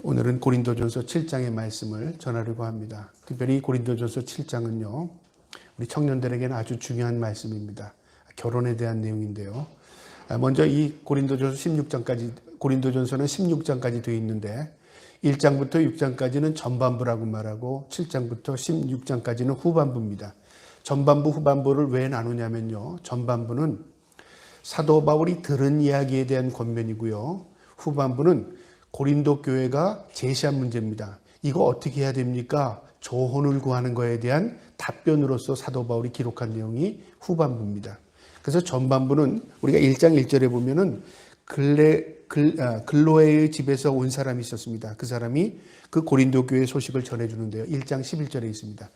오늘은 고린도전서 7장의 말씀을 전하려고 합니다. 특별히 고린도전서 7장은요, 우리 청년들에게는 아주 중요한 말씀입니다. 결혼에 대한 내용인데요. 먼저 이 고린도전서 16장까지, 고린도전서는 16장까지 되어 있는데 1장부터 6장까지는 전반부라고 말하고 7장부터 16장까지는 후반부입니다. 전반부, 후반부를 왜 나누냐면요, 전반부는 사도 바울이 들은 이야기에 대한 권면이고요, 후반부는 고린도 교회가 제시한 문제입니다. 이거 어떻게 해야 됩니까? 조언을 구하는 것에 대한 답변으로서 사도 바울이 기록한 내용이 후반부입니다. 그래서 전반부는 우리가 1장 1절에 보면은 글로에의 집에서 온 사람이 있었습니다. 그 사람이 그 고린도 교회 소식을 전해주는데요. 1장 11절에 있습니다.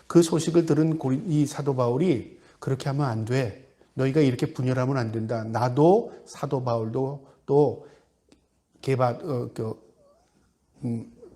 그 소식을 들은 이 사도 바울이 그렇게 하면 안 돼. 너희가 이렇게 분열하면 안 된다. 나도 사도 바울도 또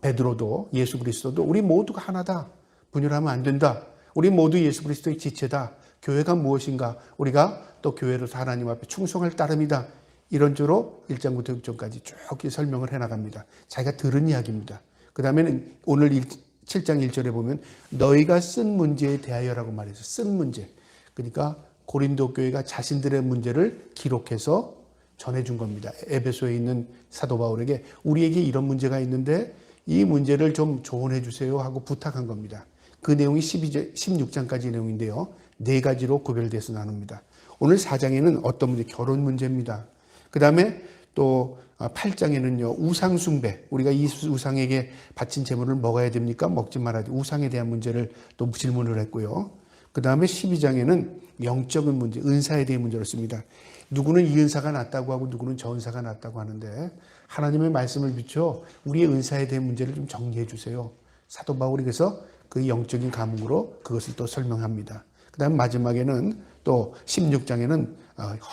베드로도 예수 그리스도도 우리 모두가 하나다. 분열하면 안 된다. 우리 모두 예수 그리스도의 지체다. 교회가 무엇인가? 우리가 또 교회로서 하나님 앞에 충성할 따름이다. 이런 쪽으로 1장부터 6장까지 쭉 설명을 해나갑니다. 자기가 들은 이야기입니다. 그 다음에는 오늘 7장 1절에 보면 너희가 쓴 문제에 대하여라고 말해서 쓴 문제. 그러니까 고린도 교회가 자신들의 문제를 기록해서 전해준 겁니다. 에베소에 있는 사도 바울에게 우리에게 이런 문제가 있는데 이 문제를 좀 조언해 주세요 하고 부탁한 겁니다. 그 내용이 16장까지 내용인데요. 네 가지로 구별돼서 나눕니다. 오늘 4장에는 어떤 문제? 결혼 문제입니다. 그 다음에 또 8장에는요, 우상 숭배. 우리가 이 우상에게 바친 제물을 먹어야 됩니까? 먹지 말아야 돼. 우상에 대한 문제를 또 질문을 했고요. 그 다음에 12장에는 영적인 문제, 은사에 대한 문제를 씁니다. 누구는 이 은사가 낫다고 하고 누구는 저 은사가 낫다고 하는데 하나님의 말씀을 비춰 우리의 은사에 대한 문제를 좀 정리해 주세요. 사도 바울이 그래서 그 영적인 감흥으로 그것을 또 설명합니다. 그 다음 마지막에는 또 16장에는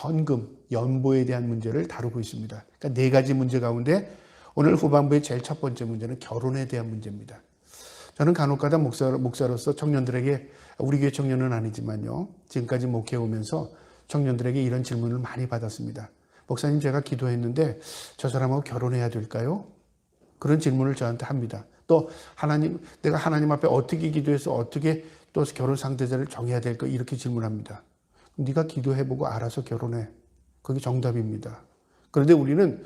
헌금, 연보에 대한 문제를 다루고 있습니다. 그러니까 네 가지 문제 가운데 오늘 후반부의 제일 첫 번째 문제는 결혼에 대한 문제입니다. 저는 간혹가다 목사로서 청년들에게, 우리 교회 청년은 아니지만요, 지금까지 목회해오면서 청년들에게 이런 질문을 많이 받았습니다. 목사님, 제가 기도했는데 저 사람하고 결혼해야 될까요? 그런 질문을 저한테 합니다. 또 내가 하나님 앞에 어떻게 기도해서 어떻게 또 결혼 상대자를 정해야 될까? 이렇게 질문합니다. 네가 기도해보고 알아서 결혼해. 그게 정답입니다. 그런데 우리는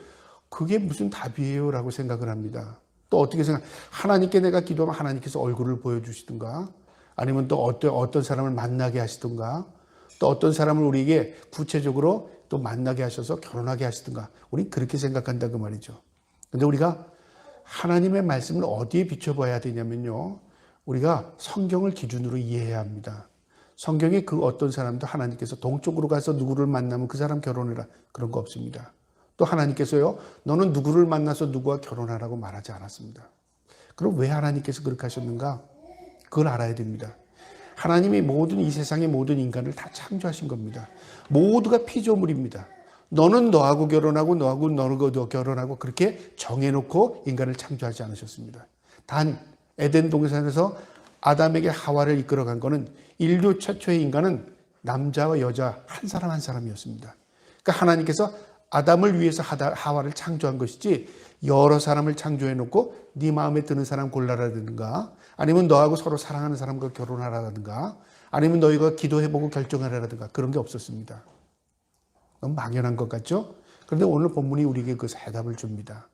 그게 무슨 답이에요? 라고 생각을 합니다. 또 어떻게 하나님께 내가 기도하면 하나님께서 얼굴을 보여주시든가, 아니면 또 어떤 사람을 만나게 하시든가, 또 어떤 사람을 우리에게 구체적으로 또 만나게 하셔서 결혼하게 하시든가, 우리 그렇게 생각한다 그 말이죠. 근데 우리가 하나님의 말씀을 어디에 비춰봐야 되냐면요, 우리가 성경을 기준으로 이해해야 합니다. 성경에 그 어떤 사람도 하나님께서 동쪽으로 가서 누구를 만나면 그 사람 결혼해라, 그런 거 없습니다. 또 하나님께서요, 너는 누구를 만나서 누구와 결혼하라고 말하지 않았습니다. 그럼 왜 하나님께서 그렇게 하셨는가? 그걸 알아야 됩니다. 하나님이 이 세상의 모든 인간을 다 창조하신 겁니다. 모두가 피조물입니다. 너는 너하고 결혼하고 너하고 너 결혼하고 그렇게 정해놓고 인간을 창조하지 않으셨습니다. 단 에덴 동산에서 아담에게 하와를 이끌어간 것은 인류 최초의 인간은 남자와 여자 한 사람 한 사람이었습니다. 그러니까 하나님께서 아담을 위해서 하와를 창조한 것이지 여러 사람을 창조해놓고 네 마음에 드는 사람 골라라든가, 아니면 너하고 서로 사랑하는 사람과 결혼하라든가, 아니면 너희가 기도해보고 결정하라든가, 그런 게 없었습니다. 너무 막연한 것 같죠? 그런데 오늘 본문이 우리에게 그 해답을 줍니다.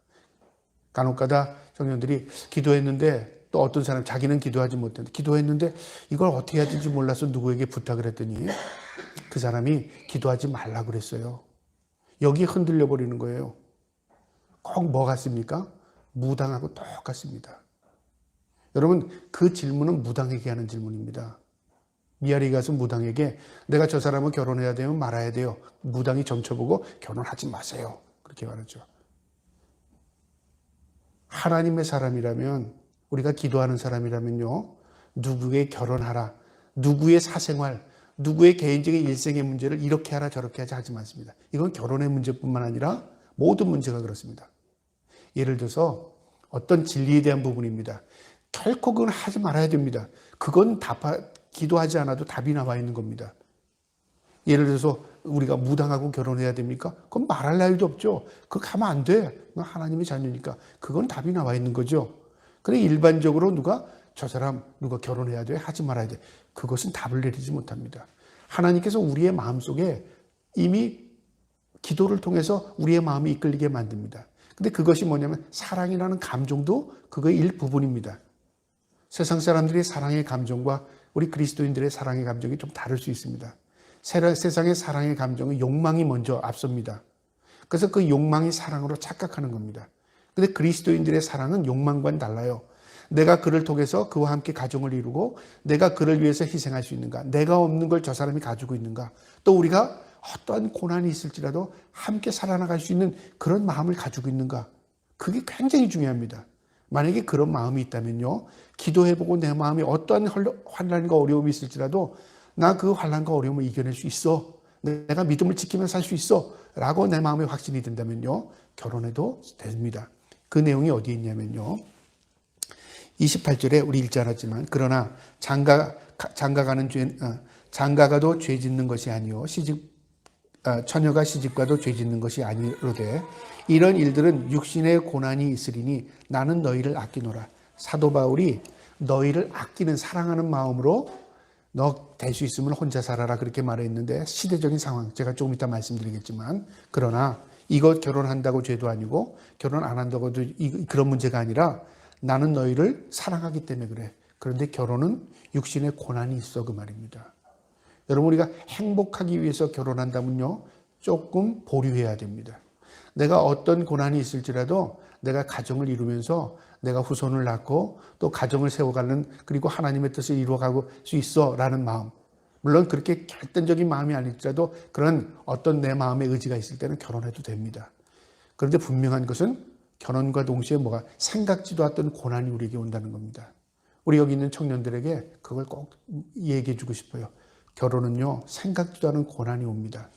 간혹가다 청년들이 기도했는데 또 어떤 사람, 자기는 기도하지 못했는데 기도했는데 이걸 어떻게 해야 될지 몰라서 누구에게 부탁을 했더니 그 사람이 기도하지 말라고 그랬어요. 여기에 흔들려 버리는 거예요. 꼭 뭐 같습니까? 무당하고 똑같습니다. 여러분, 그 질문은 무당에게 하는 질문입니다. 미아리 가서 무당에게 내가 저 사람을 결혼해야 되면 말아야 돼요. 무당이 점쳐보고 결혼하지 마세요. 그렇게 말하죠. 하나님의 사람이라면, 우리가 기도하는 사람이라면요, 누구에게 결혼하라, 누구의 사생활, 누구의 개인적인 일생의 문제를 이렇게 하라 저렇게 하지 않습니다. 이건 결혼의 문제뿐만 아니라 모든 문제가 그렇습니다. 예를 들어서 어떤 진리에 대한 부분입니다. 결코 그건 하지 말아야 됩니다. 그건 기도하지 않아도 답이 나와 있는 겁니다. 예를 들어서 우리가 무당하고 결혼해야 됩니까? 그건 말할 나위도 없죠. 그거 가면 안 돼. 그건 하나님의 자녀니까. 그건 답이 나와 있는 거죠. 그래 일반적으로 저 사람 누가 결혼해야 돼? 하지 말아야 돼. 그것은 답을 내리지 못합니다. 하나님께서 우리의 마음속에 이미 기도를 통해서 우리의 마음이 이끌리게 만듭니다. 근데 그것이 뭐냐면 사랑이라는 감정도 그거의 일부분입니다. 세상 사람들의 사랑의 감정과 우리 그리스도인들의 사랑의 감정이 좀 다를 수 있습니다. 세상의 사랑의 감정은 욕망이 먼저 앞섭니다. 그래서 그 욕망이 사랑으로 착각하는 겁니다. 근데 그리스도인들의 사랑은 욕망과는 달라요. 내가 그를 통해서 그와 함께 가정을 이루고 내가 그를 위해서 희생할 수 있는가? 내가 없는 걸 저 사람이 가지고 있는가? 또 우리가 어떠한 고난이 있을지라도 함께 살아나갈 수 있는 그런 마음을 가지고 있는가? 그게 굉장히 중요합니다. 만약에 그런 마음이 있다면요. 기도해보고 내 마음에 어떠한 환난과 어려움이 있을지라도 나 그 환난과 어려움을 이겨낼 수 있어. 내가 믿음을 지키면서 살 수 있어. 라고 내 마음에 확신이 든다면요. 결혼해도 됩니다. 그 내용이 어디에 있냐면요. 28절에 우리 읽지 않았지만 그러나 장가가도 죄 짓는 것이 아니요 처녀가 시집가도 죄 짓는 것이 아니로되 이런 일들은 육신의 고난이 있으리니 나는 너희를 아끼노라. 사도 바울이 너희를 아끼는 사랑하는 마음으로 너 될 수 있으면 혼자 살아라 그렇게 말했는데 시대적인 상황 제가 조금 이따 말씀드리겠지만 그러나 이거 결혼한다고 죄도 아니고 결혼 안 한다고도 그런 문제가 아니라 나는 너희를 사랑하기 때문에 그래. 그런데 결혼은 육신의 고난이 있어 그 말입니다. 여러분 우리가 행복하기 위해서 결혼한다면요. 조금 보류해야 됩니다. 내가 어떤 고난이 있을지라도 내가 가정을 이루면서 내가 후손을 낳고 또 가정을 세워가는 그리고 하나님의 뜻을 이루어가고 수 있어 라는 마음. 물론 그렇게 결단적인 마음이 아닐지라도 그런 어떤 내 마음의 의지가 있을 때는 결혼해도 됩니다. 그런데 분명한 것은 결혼과 동시에 뭐가 생각지도 않던 고난이 우리에게 온다는 겁니다. 우리 여기 있는 청년들에게 그걸 꼭 얘기해 주고 싶어요. 결혼은요, 생각지도 않은 고난이 옵니다.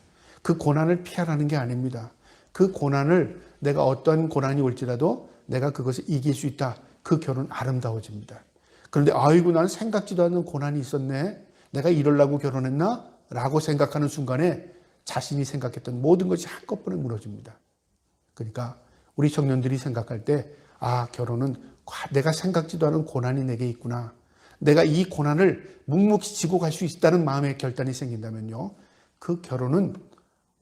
그 고난을 피하라는 게 아닙니다. 그 고난을 내가 어떠한 고난이 올지라도 내가 그것을 이길 수 있다. 그 결혼 아름다워집니다. 그런데 아이고 난 생각지도 않은 고난이 있었네. 내가 이러려고 결혼했나? 라고 생각하는 순간에 자신이 생각했던 모든 것이 한꺼번에 무너집니다. 그러니까 우리 청년들이 생각할 때 결혼은 내가 생각지도 않은 고난이 내게 있구나. 내가 이 고난을 묵묵히 지고 갈 수 있다는 마음의 결단이 생긴다면요. 그 결혼은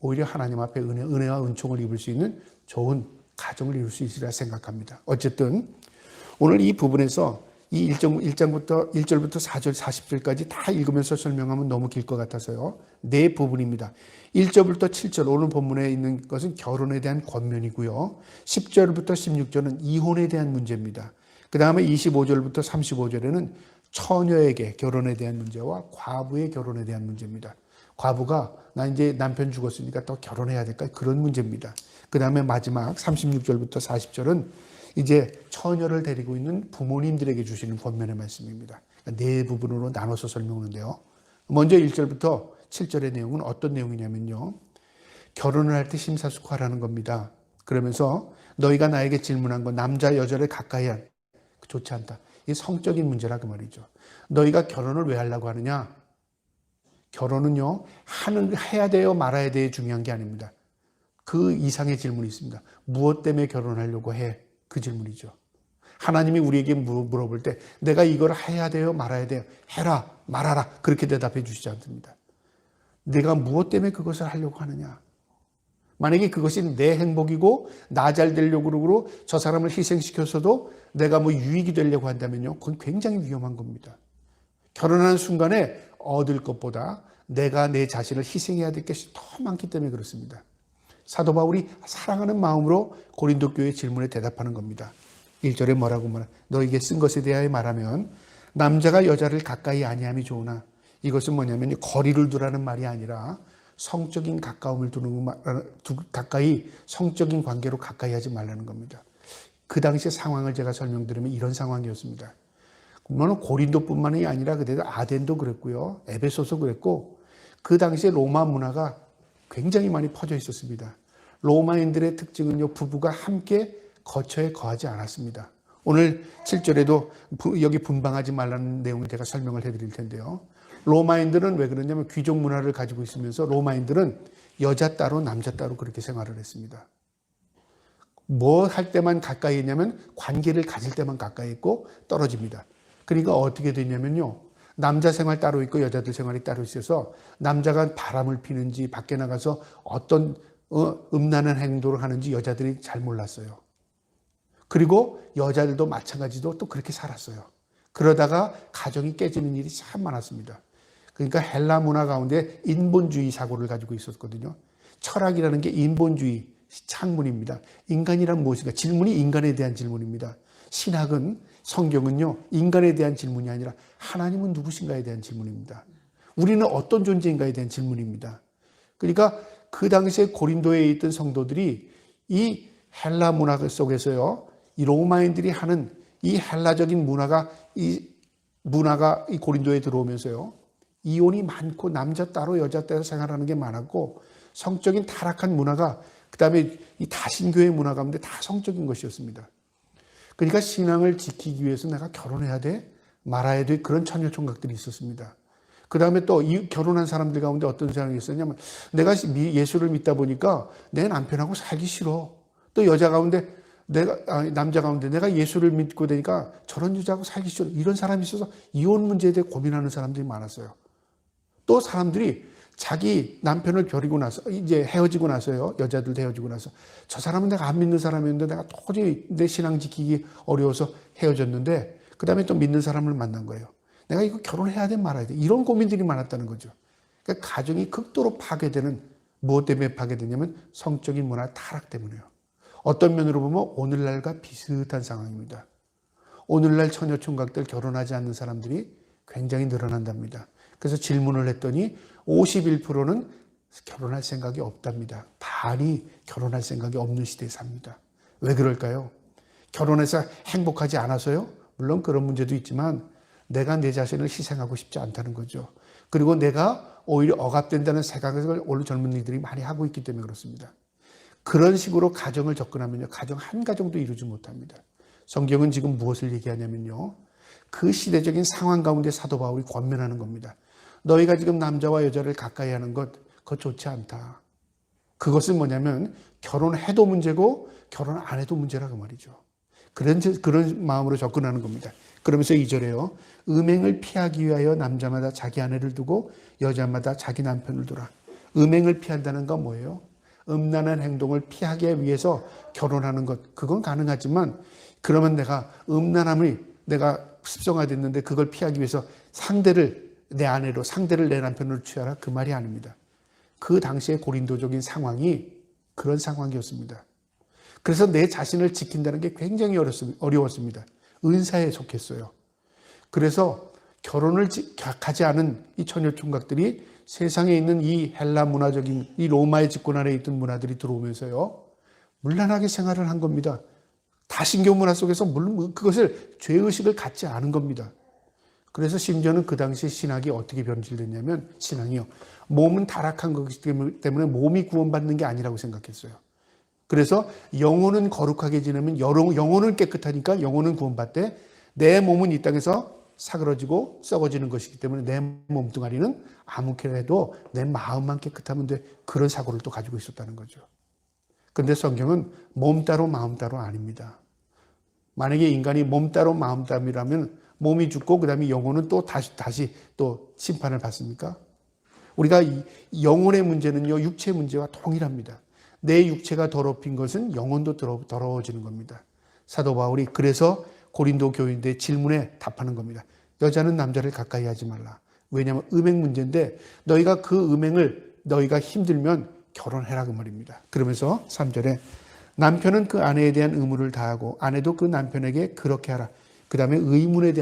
오히려 하나님 앞에 은혜와 은총을 입을 수 있는 좋은 가정을 이룰 수 있으리라 생각합니다. 어쨌든 오늘 이 부분에서 이 1절부터 4절 40절까지 다 읽으면서 설명하면 너무 길 것 같아서요. 네 부분입니다. 1절부터 7절 오늘 본문에 있는 것은 결혼에 대한 권면이고요. 10절부터 16절은 이혼에 대한 문제입니다. 그 다음에 25절부터 35절에는 처녀에게 결혼에 대한 문제와 과부의 결혼에 대한 문제입니다. 과부가 나 이제 남편 죽었으니까 또 결혼해야 될까? 그런 문제입니다. 그 다음에 마지막 36절부터 40절은 이제 처녀를 데리고 있는 부모님들에게 주시는 권면의 말씀입니다. 네 부분으로 나눠서 설명하는데요. 먼저 1절부터 7절의 내용은 어떤 내용이냐면요. 결혼을 할 때 심사숙고하라는 겁니다. 그러면서 너희가 나에게 질문한 건 남자 여자를 가까이 한 좋지 않다. 이게 성적인 문제라 그 말이죠. 너희가 결혼을 왜 하려고 하느냐? 결혼은요, 해야 돼요, 말아야 돼요 중요한 게 아닙니다. 그 이상의 질문이 있습니다. 무엇 때문에 결혼하려고 해? 그 질문이죠. 하나님이 우리에게 물어볼 때 내가 이걸 해야 돼요, 말아야 돼요? 해라, 말아라. 그렇게 대답해 주시지 않습니다. 내가 무엇 때문에 그것을 하려고 하느냐? 만약에 그것이 내 행복이고 나 잘 되려고 그러고 저 사람을 희생시켜서도 내가 유익이 되려고 한다면요. 그건 굉장히 위험한 겁니다. 결혼하는 순간에 얻을 것보다 내가 내 자신을 희생해야 될 것이 더 많기 때문에 그렇습니다. 사도 바울이 사랑하는 마음으로 고린도 교회 질문에 대답하는 겁니다. 1절에 뭐라고 너에게 쓴 것에 대하여 말하면 남자가 여자를 가까이 아니함이 좋으나 이것은 뭐냐면 거리를 두라는 말이 아니라 성적인 가까움을 가까이 성적인 관계로 가까이 하지 말라는 겁니다. 그 당시의 상황을 제가 설명드리면 이런 상황이었습니다. 물론 고린도뿐만이 아니라 그때도 아덴도 그랬고요. 에베소도 그랬고 그 당시에 로마 문화가 굉장히 많이 퍼져 있었습니다. 로마인들의 특징은요. 부부가 함께 거처에 거하지 않았습니다. 오늘 7절에도 여기 분방하지 말라는 내용을 제가 설명을 해드릴 텐데요. 로마인들은 왜 그러냐면 귀족 문화를 가지고 있으면서 로마인들은 여자 따로 남자 따로 그렇게 생활을 했습니다. 뭐 할 때만 가까이 했냐면 관계를 가질 때만 가까이 했고 떨어집니다. 그러니까 어떻게 됐냐면요. 남자 생활 따로 있고 여자들 생활이 따로 있어서 남자가 바람을 피는지 밖에 나가서 어떤 음란한 행동을 하는지 여자들이 잘 몰랐어요. 그리고 여자들도 마찬가지로 또 그렇게 살았어요. 그러다가 가정이 깨지는 일이 참 많았습니다. 그러니까 헬라 문화 가운데 인본주의 사고를 가지고 있었거든요. 철학이라는 게 인본주의 창문입니다. 인간이란 무엇인가? 질문이 인간에 대한 질문입니다. 신학은, 성경은요, 인간에 대한 질문이 아니라 하나님은 누구신가에 대한 질문입니다. 우리는 어떤 존재인가에 대한 질문입니다. 그러니까 그 당시에 고린도에 있던 성도들이 이 헬라 문화 속에서요, 이 로마인들이 하는 이 헬라적인 문화가 이 고린도에 들어오면서요, 이혼이 많고 남자 따로 여자 따로 생활하는 게 많았고 성적인 타락한 문화가 그 다음에 이 다신교회 문화 가운데 다 성적인 것이었습니다. 그러니까 신앙을 지키기 위해서 내가 결혼해야 돼? 말아야 돼? 그런 처녀 총각들이 있었습니다. 그 다음에 또 이 결혼한 사람들 가운데 어떤 사람이 있었냐면 내가 예수를 믿다 보니까 내 남편하고 살기 싫어. 또 남자 가운데 내가 예수를 믿고 되니까 저런 여자하고 살기 싫어. 이런 사람이 있어서 이혼 문제에 대해 고민하는 사람들이 많았어요. 또 사람들이 자기 남편을 버리고 나서 이제 헤어지고 나서요. 여자들도 헤어지고 나서 저 사람은 내가 안 믿는 사람이었는데 내가 도저히 내 신앙 지키기 어려워서 헤어졌는데 그 다음에 또 믿는 사람을 만난 거예요. 내가 이거 결혼해야 돼 말아야 돼. 이런 고민들이 많았다는 거죠. 그러니까 가정이 극도로 파괴되는, 무엇 때문에 파괴되냐면 성적인 문화 타락 때문에요. 어떤 면으로 보면 오늘날과 비슷한 상황입니다. 오늘날 처녀 총각들 결혼하지 않는 사람들이 굉장히 늘어난답니다. 그래서 질문을 했더니 51%는 결혼할 생각이 없답니다. 반이 결혼할 생각이 없는 시대에 삽니다. 왜 그럴까요? 결혼해서 행복하지 않아서요? 물론 그런 문제도 있지만 내가 내 자신을 희생하고 싶지 않다는 거죠. 그리고 내가 오히려 억압된다는 생각을 오늘 젊은이들이 많이 하고 있기 때문에 그렇습니다. 그런 식으로 가정을 접근하면요, 가정 한 가정도 이루지 못합니다. 성경은 지금 무엇을 얘기하냐면요, 그 시대적인 상황 가운데 사도 바울이 권면하는 겁니다. 너희가 지금 남자와 여자를 가까이 하는 것, 그거 좋지 않다. 그것은 뭐냐면 결혼해도 문제고 결혼 안 해도 문제라고 말이죠. 그런 마음으로 접근하는 겁니다. 그러면서 2절에요. 음행을 피하기 위하여 남자마다 자기 아내를 두고 여자마다 자기 남편을 두라. 음행을 피한다는 건 뭐예요? 음란한 행동을 피하기 위해서 결혼하는 것, 그건 가능하지만 그러면 내가 내가 습성화됐는데 그걸 피하기 위해서 상대를 내 아내로, 상대를 내 남편으로 취하라, 그 말이 아닙니다. 그 당시의 고린도적인 상황이 그런 상황이었습니다. 그래서 내 자신을 지킨다는 게 굉장히 어려웠습니다. 은사에 속했어요. 그래서 결혼을 가지 않은 이 처녀 총각들이 세상에 있는 이 헬라 문화적인 이 로마의 집권 아래에 있던 문화들이 들어오면서요, 문란하게 생활을 한 겁니다. 다신교 문화 속에서 물론 그것을 죄의식을 갖지 않은 겁니다. 그래서 심지어는 그 당시 신학이 어떻게 변질됐냐면, 신앙이요, 몸은 타락한 것이기 때문에 몸이 구원받는 게 아니라고 생각했어요. 그래서 영혼은 거룩하게 지내면 영혼은 깨끗하니까 영혼은 구원받되 내 몸은 이 땅에서 사그러지고 썩어지는 것이기 때문에 내 몸뚱아리는 아무렇게나 해도 내 마음만 깨끗하면 돼. 그런 사고를 또 가지고 있었다는 거죠. 그런데 성경은 몸 따로 마음 따로 아닙니다. 만약에 인간이 몸 따로 마음 따로라면 몸이 죽고 그 다음에 영혼은 또 다시 또 심판을 받습니까? 우리가 영혼의 문제는요, 육체의 문제와 동일합니다. 내 육체가 더럽힌 것은 영혼도 더러워지는 겁니다. 사도 바울이 그래서 고린도 교인들의 질문에 답하는 겁니다. 여자는 남자를 가까이 하지 말라. 왜냐하면 음행 문제인데 너희가 그 음행을 너희가 힘들면 결혼해라, 그 말입니다. 그러면서 3절에 남편은 그 아내에 대한 의무를 다하고 아내도 그 남편에게 그렇게 하라. 그 다음에 의무에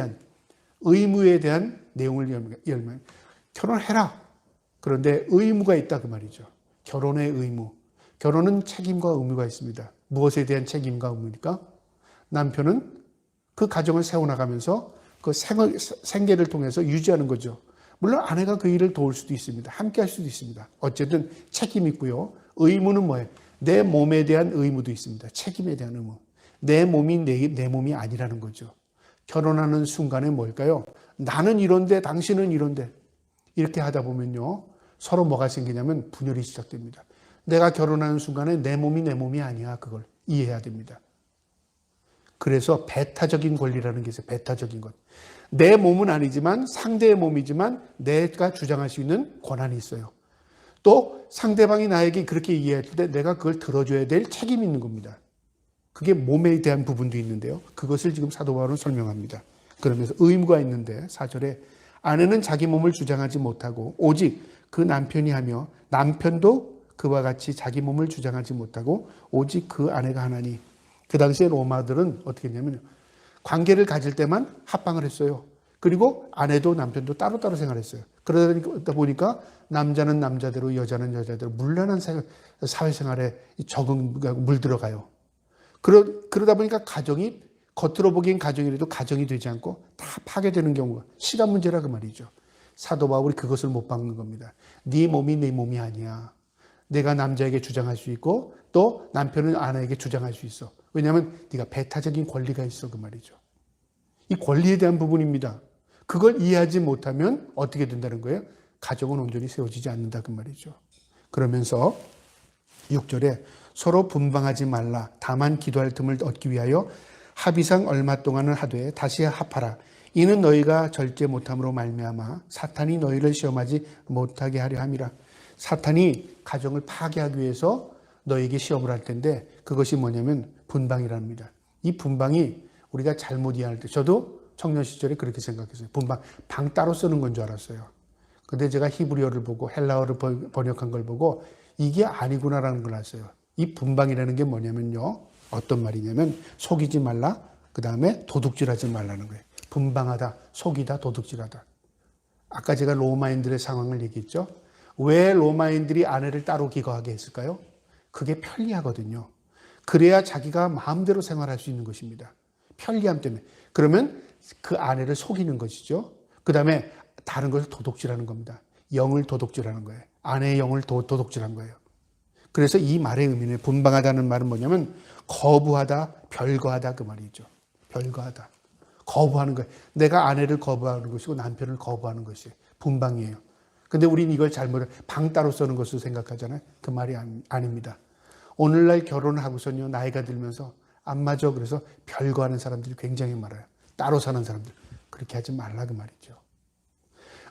대한 내용을 열면 결혼해라. 그런데 의무가 있다, 그 말이죠. 결혼의 의무. 결혼은 책임과 의무가 있습니다. 무엇에 대한 책임과 의무입니까? 남편은 그 가정을 세워나가면서 그 생계를 통해서 유지하는 거죠. 물론 아내가 그 일을 도울 수도 있습니다. 함께 할 수도 있습니다. 어쨌든 책임이 있고요. 의무는 뭐예요? 내 몸에 대한 의무도 있습니다. 책임에 대한 의무. 내 몸이 내 몸이 아니라는 거죠. 결혼하는 순간에 뭘까요? 나는 이런데 당신은 이런데. 이렇게 하다 보면요. 서로 뭐가 생기냐면 분열이 시작됩니다. 내가 결혼하는 순간에 내 몸이 내 몸이 아니야. 그걸 이해해야 됩니다. 그래서 배타적인 권리라는 게 있어요. 배타적인 것. 내 몸은 아니지만 상대의 몸이지만 내가 주장할 수 있는 권한이 있어요. 또 상대방이 나에게 그렇게 이해할 때 내가 그걸 들어줘야 될 책임이 있는 겁니다. 그게 몸에 대한 부분도 있는데요. 그것을 지금 사도 바울은 설명합니다. 그러면서 의무가 있는데 4절에 아내는 자기 몸을 주장하지 못하고 오직 그 남편이 하며 남편도 그와 같이 자기 몸을 주장하지 못하고 오직 그 아내가 하나니. 그 당시에 로마들은 어떻게 했냐면 관계를 가질 때만 합방을 했어요. 그리고 아내도 남편도 따로따로 생활했어요. 그러다 보니까 남자는 남자대로 여자는 여자대로 물란한 사회생활에 적응하고 물들어가요. 그러다 보니까 가정이 겉으로 보기엔 가정이라도 가정이 되지 않고 다 파괴되는 경우가 시간 문제라 그 말이죠. 사도 바울이 그것을 못 박는 겁니다. 네 몸이 내 몸이 아니야. 내가 남자에게 주장할 수 있고 또 남편은 아내에게 주장할 수 있어. 왜냐하면 네가 배타적인 권리가 있어 그 말이죠. 이 권리에 대한 부분입니다. 그걸 이해하지 못하면 어떻게 된다는 거예요? 가정은 온전히 세워지지 않는다 그 말이죠. 그러면서 6절에 서로 분방하지 말라. 다만 기도할 틈을 얻기 위하여 합의상 얼마 동안은 하되 다시 합하라. 이는 너희가 절제 못함으로 말미암아 사탄이 너희를 시험하지 못하게 하려 함이라. 사탄이 가정을 파괴하기 위해서 너에게 시험을 할 텐데 그것이 뭐냐면 분방이랍니다. 이 분방이 우리가 잘못 이해할 때 저도 청년 시절에 그렇게 생각했어요. 분방, 방 따로 쓰는 건 줄 알았어요. 근데 제가 히브리어를 보고 헬라어를 번역한 걸 보고 이게 아니구나라는 걸 알았어요. 이 분방이라는 게 뭐냐면요. 어떤 말이냐면 속이지 말라. 그 다음에 도둑질하지 말라는 거예요. 분방하다, 속이다, 도둑질하다. 아까 제가 로마인들의 상황을 얘기했죠. 왜 로마인들이 아내를 따로 기거하게 했을까요? 그게 편리하거든요. 그래야 자기가 마음대로 생활할 수 있는 것입니다. 편리함 때문에. 그러면 그 아내를 속이는 것이죠. 그 다음에 다른 것을 도둑질하는 겁니다. 영을 도둑질하는 거예요. 아내의 영을 도둑질한 거예요. 그래서 이 말의 의미는 분방하다는 말은 뭐냐면 거부하다, 별거하다 그 말이죠. 별거하다. 거부하는 거예요. 내가 아내를 거부하는 것이고 남편을 거부하는 것이 분방이에요. 근데 우리는 이걸 잘못 방 따로 쓰는 것으로 생각하잖아요. 그 말이 아닙니다. 오늘날 결혼을 하고서는요. 나이가 들면서 안 맞아. 그래서 별거하는 사람들이 굉장히 많아요. 따로 사는 사람들. 그렇게 하지 말라 그 말이죠.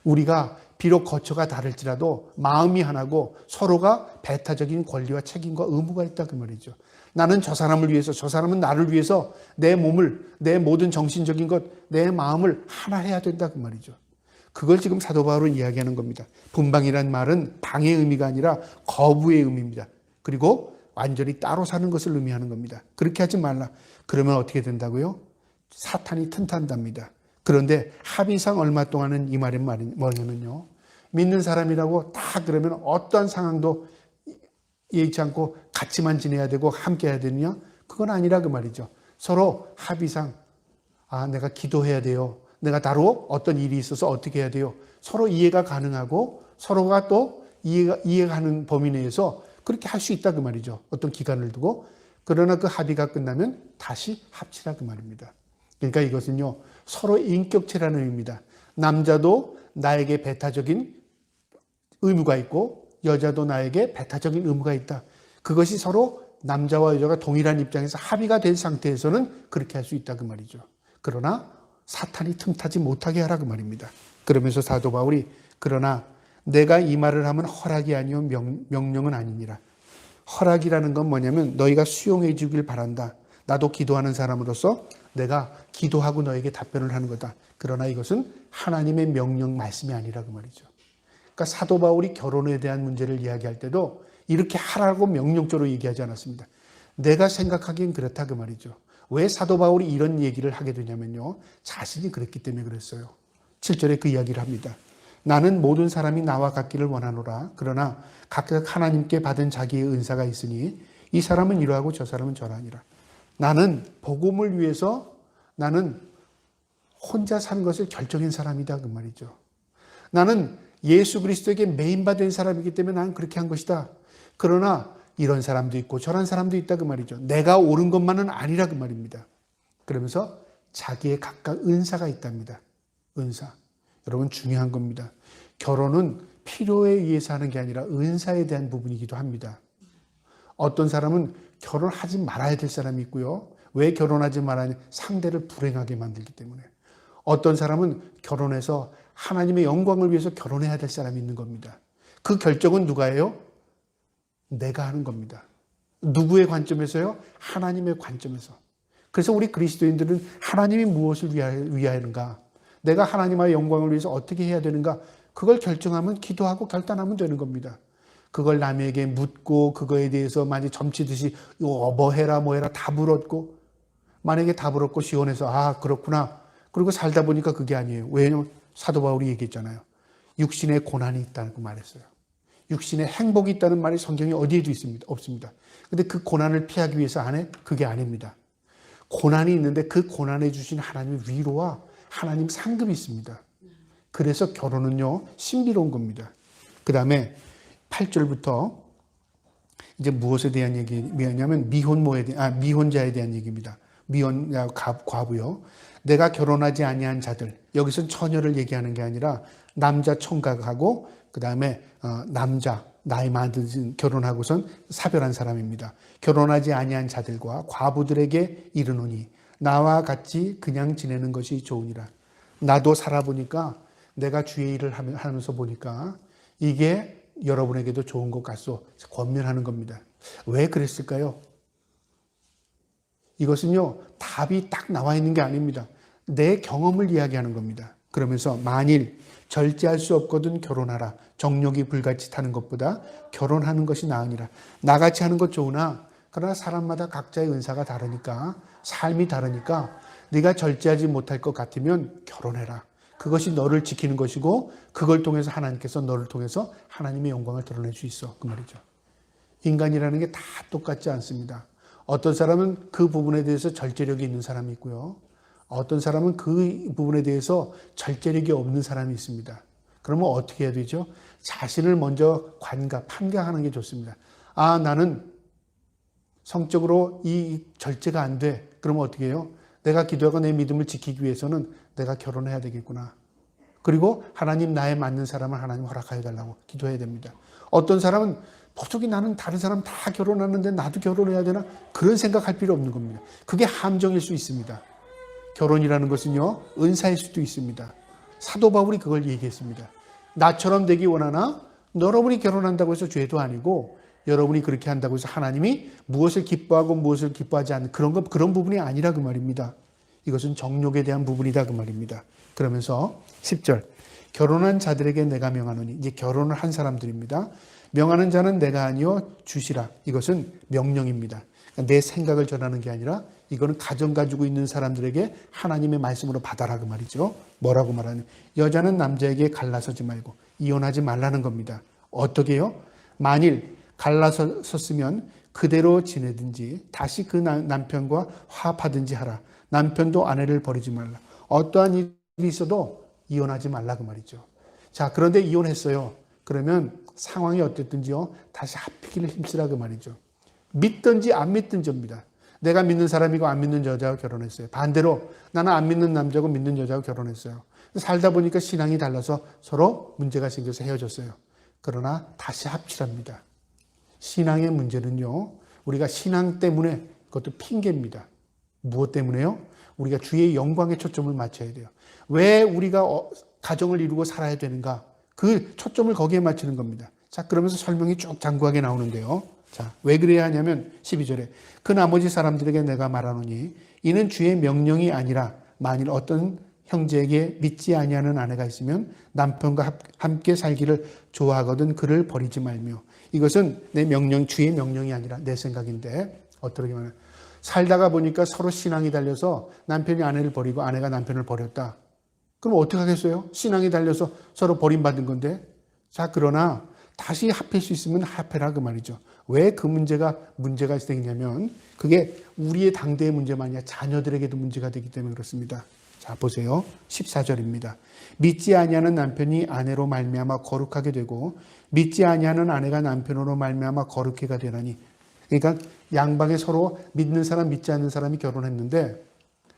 우리가 비록 거처가 다를지라도 마음이 하나고 서로가 배타적인 권리와 책임과 의무가 있다 그 말이죠. 나는 저 사람을 위해서 저 사람은 나를 위해서 내 몸을 내 모든 정신적인 것 내 마음을 하나 해야 된다 그 말이죠. 그걸 지금 사도 바울은 이야기하는 겁니다. 분방이란 말은 방의 의미가 아니라 거부의 의미입니다. 그리고 완전히 따로 사는 것을 의미하는 겁니다. 그렇게 하지 말라. 그러면 어떻게 된다고요? 사탄이 튼튼합니다. 그런데 합의상 얼마 동안은 이 말이 뭐냐면요. 믿는 사람이라고 다 그러면 어떠한 상황도 예의치 않고 같이만 지내야 되고 함께 해야 되느냐? 그건 아니라 그 말이죠. 서로 합의상 내가 기도해야 돼요. 내가 따로 어떤 일이 있어서 어떻게 해야 돼요. 서로 이해가 가능하고 서로가 또 이해가는 범위 내에서 그렇게 할 수 있다 그 말이죠. 어떤 기간을 두고. 그러나 그 합의가 끝나면 다시 합치라 그 말입니다. 그러니까 이것은요. 서로 인격체라는 의미입니다. 남자도 나에게 배타적인 의무가 있고 여자도 나에게 배타적인 의무가 있다. 그것이 서로 남자와 여자가 동일한 입장에서 합의가 된 상태에서는 그렇게 할 수 있다 그 말이죠. 그러나 사탄이 틈타지 못하게 하라 그 말입니다. 그러면서 사도 바울이 그러나 내가 이 말을 하면 허락이 아니요 명령은 아니니라. 허락이라는 건 뭐냐면 너희가 수용해 주길 바란다. 나도 기도하는 사람으로서 내가 기도하고 너에게 답변을 하는 거다. 그러나 이것은 하나님의 명령 말씀이 아니라 그 말이죠. 그러니까 사도 바울이 결혼에 대한 문제를 이야기할 때도 이렇게 하라고 명령적으로 얘기하지 않았습니다. 내가 생각하기엔 그렇다 그 말이죠. 왜 사도 바울이 이런 얘기를 하게 되냐면요. 자신이 그랬기 때문에 그랬어요. 7절에 그 이야기를 합니다. 나는 모든 사람이 나와 같기를 원하노라. 그러나 각각 하나님께 받은 자기의 은사가 있으니 이 사람은 이러하고 저 사람은 저러하니라. 나는 복음을 위해서 나는 혼자 사는 것을 결정한 사람이다 그 말이죠. 나는 예수 그리스도에게 메인받은 사람이기 때문에 나는 그렇게 한 것이다. 그러나 이런 사람도 있고 저런 사람도 있다 그 말이죠. 내가 옳은 것만은 아니라 그 말입니다. 그러면서 자기의 각각 은사가 있답니다. 은사. 여러분 중요한 겁니다. 결혼은 필요에 의해서 하는 게 아니라 은사에 대한 부분이기도 합니다. 어떤 사람은 결혼하지 말아야 될 사람이 있고요. 왜 결혼하지 말아야 하냐? 상대를 불행하게 만들기 때문에. 어떤 사람은 결혼해서 하나님의 영광을 위해서 결혼해야 될 사람이 있는 겁니다. 그 결정은 누가 해요? 내가 하는 겁니다. 누구의 관점에서요? 하나님의 관점에서. 그래서 우리 그리스도인들은 하나님이 무엇을 위하는가? 내가 하나님의 영광을 위해서 어떻게 해야 되는가? 그걸 결정하면 기도하고 결단하면 되는 겁니다. 그걸 남에게 묻고 그거에 대해서 많이 점치듯이 뭐 해라 답을 얻고 만약에 답을 얻고 시원해서 아 그렇구나. 그리고 살다 보니까 그게 아니에요. 왜냐하면 사도 바울이 얘기했잖아요. 육신에 고난이 있다고 말했어요. 육신에 행복이 있다는 말이 성경에 어디에도 없습니다. 근데 그 고난을 피하기 위해서 그게 아닙니다. 고난이 있는데 그 고난에 주신 하나님의 위로와 하나님 상급이 있습니다. 그래서 결혼은요 신비로운 겁니다. 그 다음에 8절부터 이제 무엇에 대한 얘기냐면 미혼자에 대한 얘기입니다. 미혼자 과부요. 내가 결혼하지 아니한 자들, 여기서는 처녀를 얘기하는 게 아니라 남자 총각하고 그 다음에 남자 나이 많은 결혼하고선 사별한 사람입니다. 결혼하지 아니한 자들과 과부들에게 이르노니 나와 같이 그냥 지내는 것이 좋으니라. 나도 살아보니까 내가 주의 일을 하면서 보니까 이게 여러분에게도 좋은 것 같소. 권면하는 겁니다. 왜 그랬을까요? 이것은요 답이 딱 나와 있는 게 아닙니다. 내 경험을 이야기하는 겁니다. 그러면서 만일 절제할 수 없거든 결혼하라. 정욕이 불같이 타는 것보다 결혼하는 것이 나으니라. 나같이 하는 것 좋으나 그러나 사람마다 각자의 은사가 다르니까 삶이 다르니까 네가 절제하지 못할 것 같으면 결혼해라. 그것이 너를 지키는 것이고 그걸 통해서 하나님께서 너를 통해서 하나님의 영광을 드러낼 수 있어. 그 말이죠. 인간이라는 게 다 똑같지 않습니다. 어떤 사람은 그 부분에 대해서 절제력이 있는 사람이 있고요. 어떤 사람은 그 부분에 대해서 절제력이 없는 사람이 있습니다. 그러면 어떻게 해야 되죠? 자신을 먼저 판가하는 게 좋습니다. 아, 나는 성적으로 이 절제가 안 돼. 그러면 어떻게 해요? 내가 기도하고 내 믿음을 지키기 위해서는 내가 결혼해야 되겠구나. 그리고 하나님 나에 맞는 사람을 하나님 허락하여 달라고 기도해야 됩니다. 어떤 사람은 도저히 나는 다른 사람 다 결혼하는데 나도 결혼해야 되나? 그런 생각할 필요 없는 겁니다. 그게 함정일 수 있습니다. 결혼이라는 것은요 은사일 수도 있습니다. 사도 바울이 그걸 얘기했습니다. 나처럼 되기 원하나 여러분이 결혼한다고 해서 죄도 아니고 여러분이 그렇게 한다고 해서 하나님이 무엇을 기뻐하고 무엇을 기뻐하지 않는 그런 부분이 아니라 그 말입니다. 이것은 정욕에 대한 부분이다 그 말입니다. 그러면서 10절 결혼한 자들에게 내가 명하노니 이제 결혼을 한 사람들입니다. 명하는 자는 내가 아니요 주시라. 이것은 명령입니다. 그러니까 내 생각을 전하는 게 아니라 이거는 가정 가지고 있는 사람들에게 하나님의 말씀으로 받아라 그 말이죠. 뭐라고 말하는? 여자는 남자에게 갈라서지 말고 이혼하지 말라는 겁니다. 어떻게 해요? 만일 갈라섰으면 그대로 지내든지 다시 그 남편과 화합하든지 하라. 남편도 아내를 버리지 말라. 어떠한 일이 있어도 이혼하지 말라 그 말이죠. 자, 그런데 이혼했어요. 그러면 상황이 어땠든지요 다시 합히기를 힘쓰라 그 말이죠. 믿든지 안 믿든지입니다. 내가 믿는 사람이고 안 믿는 여자와 결혼했어요. 반대로 나는 안 믿는 남자고 믿는 여자와 결혼했어요. 살다 보니까 신앙이 달라서 서로 문제가 생겨서 헤어졌어요. 그러나 다시 합치랍니다. 신앙의 문제는요 우리가 신앙 때문에 그것도 핑계입니다. 무엇 때문에요? 우리가 주의 영광에 초점을 맞춰야 돼요. 왜 우리가 가정을 이루고 살아야 되는가? 그 초점을 거기에 맞추는 겁니다. 자, 그러면서 설명이 쭉 장구하게 나오는데요. 자, 왜 그래야 하냐면 12절에 그 나머지 사람들에게 내가 말하노니 이는 주의 명령이 아니라 만일 어떤 형제에게 믿지 아니하는 아내가 있으면 남편과 함께 살기를 좋아하거든 그를 버리지 말며. 이것은 내 명령, 주의 명령이 아니라 내 생각인데 어떻게 말하면 살다가 보니까 서로 신앙이 달려서 남편이 아내를 버리고 아내가 남편을 버렸다. 그럼 어떻게 하겠어요? 신앙이 달려서 서로 버림받은 건데. 자, 그러나 다시 합할 수 있으면 합해라 그 말이죠. 왜 그 문제가 생기냐면 그게 우리의 당대의 문제만 아니라 자녀들에게도 문제가 되기 때문에 그렇습니다. 자, 보세요. 14절입니다. 믿지 아니하는 남편이 아내로 말미암아 거룩하게 되고 믿지 아니하는 아내가 남편으로 말미암아 거룩해가 되나니. 그러니까 양방에 서로 믿는 사람 믿지 않는 사람이 결혼했는데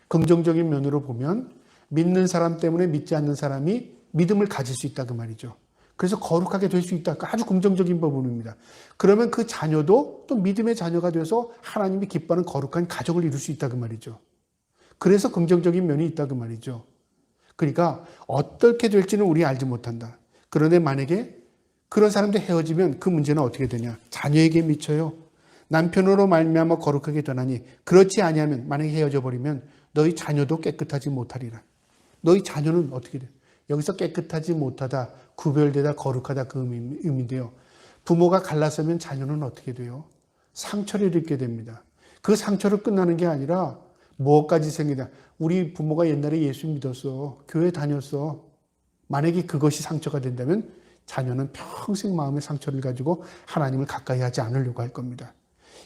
긍정적인 면으로 보면 믿는 사람 때문에 믿지 않는 사람이 믿음을 가질 수 있다 그 말이죠. 그래서 거룩하게 될 수 있다. 아주 긍정적인 부분입니다. 그러면 그 자녀도 또 믿음의 자녀가 되어서 하나님이 기뻐하는 거룩한 가정을 이룰 수 있다 그 말이죠. 그래서 긍정적인 면이 있다 그 말이죠. 그러니까 어떻게 될지는 우리 알지 못한다. 그런데 만약에 그런 사람들 헤어지면 그 문제는 어떻게 되냐? 자녀에게 미쳐요. 남편으로 말미암아 거룩하게 되나니 그렇지 아니하면 만약에 헤어져 버리면 너희 자녀도 깨끗하지 못하리라. 너희 자녀는 어떻게 돼? 여기서 깨끗하지 못하다, 구별되다, 거룩하다 그 의미인데요. 부모가 갈라서면 자녀는 어떻게 돼요? 상처를 입게 됩니다. 그 상처로 끝나는 게 아니라 뭐까지 생기다. 우리 부모가 옛날에 예수 믿었어. 교회 다녔어. 만약에 그것이 상처가 된다면 자녀는 평생 마음의 상처를 가지고 하나님을 가까이 하지 않으려고 할 겁니다.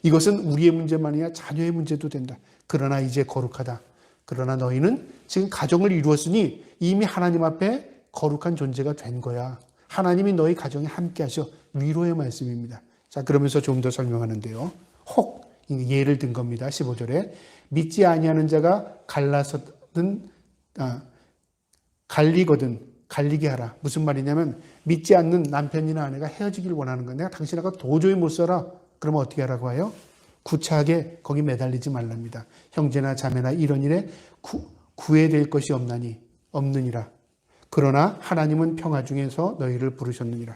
이것은 우리의 문제만이 아니라 자녀의 문제도 된다. 그러나 이제 거룩하다. 그러나 너희는 지금 가정을 이루었으니 이미 하나님 앞에 거룩한 존재가 된 거야. 하나님이 너희 가정에 함께 하셔. 위로의 말씀입니다. 자, 그러면서 좀 더 설명하는데요. 혹 예를 든 겁니다. 15절에 믿지 아니하는 자가 갈리게 하라. 무슨 말이냐면 믿지 않는 남편이나 아내가 헤어지길 원하는 거야. 내가 당신하고 도저히 못 살아. 그러면 어떻게 하라고 해요? 구차하게 거기 매달리지 말랍니다. 형제나 자매나 이런 일에 구애될 것이 없느니라. 그러나 하나님은 평화 중에서 너희를 부르셨느니라.